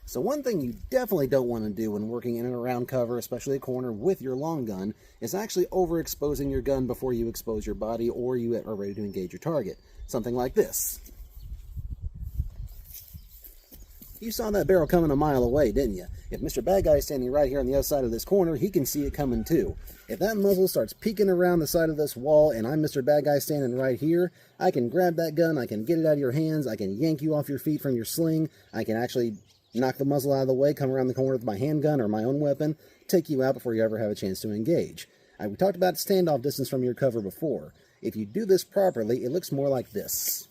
So one thing you definitely don't want to do when working in and around cover, especially a corner with your long gun, is actually overexposing your gun before you expose your body or you are ready to engage your target. Something like this. You saw that barrel coming a mile away, didn't you? If Mr. Bad Guy is standing right here on the other side of this corner, he can see it coming too. If that muzzle starts peeking around the side of this wall and I'm Mr. Bad Guy standing right here, I can grab that gun, I can get it out of your hands, I can yank you off your feet from your sling, I can actually knock the muzzle out of the way, come around the corner with my handgun or my own weapon, take you out before you ever have a chance to engage. We talked about standoff distance from your cover before. If you do this properly, it looks more like this.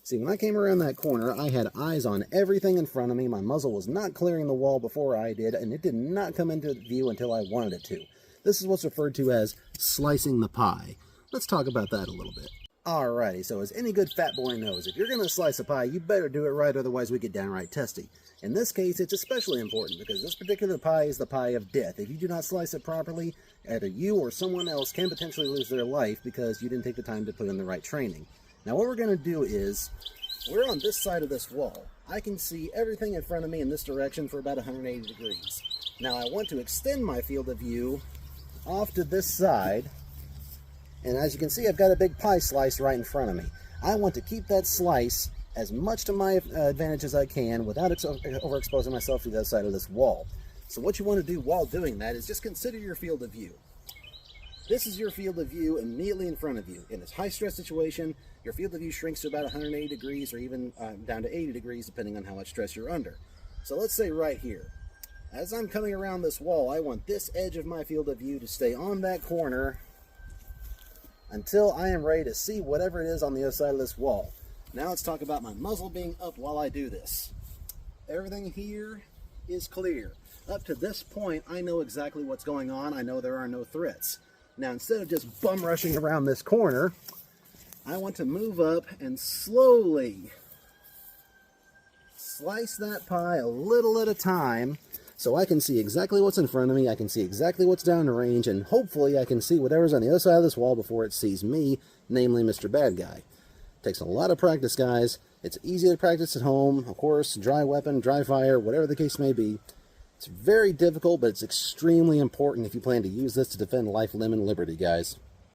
See, when I came around that corner, I had eyes on everything in front of me. My muzzle was not clearing the wall before I did, and it did not come into view until I wanted it to. This is what's referred to as slicing the pie. Let's talk about that a little bit. Alrighty, so as any good fat boy knows, if you're going to slice a pie, you better do it right, otherwise we get downright testy. In this case, it's especially important because this particular pie is the pie of death. If you do not slice it properly, either you or someone else can potentially lose their life because you didn't take the time to put in the right training. Now what we're going to do is, we're on this side of this wall. I can see everything in front of me in this direction for about 180 degrees. Now I want to extend my field of view off to this side. And as you can see, I've got a big pie slice right in front of me. I want to keep that slice as much to my advantage as I can without overexposing myself to the other side of this wall. So what you want to do while doing that is just consider your field of view. This is your field of view immediately in front of you. In this high stress situation, your field of view shrinks to about 180 degrees or even down to 80 degrees depending on how much stress you're under. So let's say right here. As I'm coming around this wall, I want this edge of my field of view to stay on that corner until I am ready to see whatever it is on the other side of this wall. Now let's talk about my muzzle being up while I do this. Everything here is clear. Up to this point, I know exactly what's going on. I know there are no threats. Now instead of just bum rushing around this corner, I want to move up and slowly slice that pie a little at a time so I can see exactly what's in front of me, I can see exactly what's down the range, and hopefully I can see whatever's on the other side of this wall before it sees me, namely Mr. Bad Guy. Takes a lot of practice, guys. It's easy to practice at home, of course, dry weapon, dry fire, whatever the case may be. It's very difficult, but it's extremely important if you plan to use this to defend life, limb, and liberty, guys.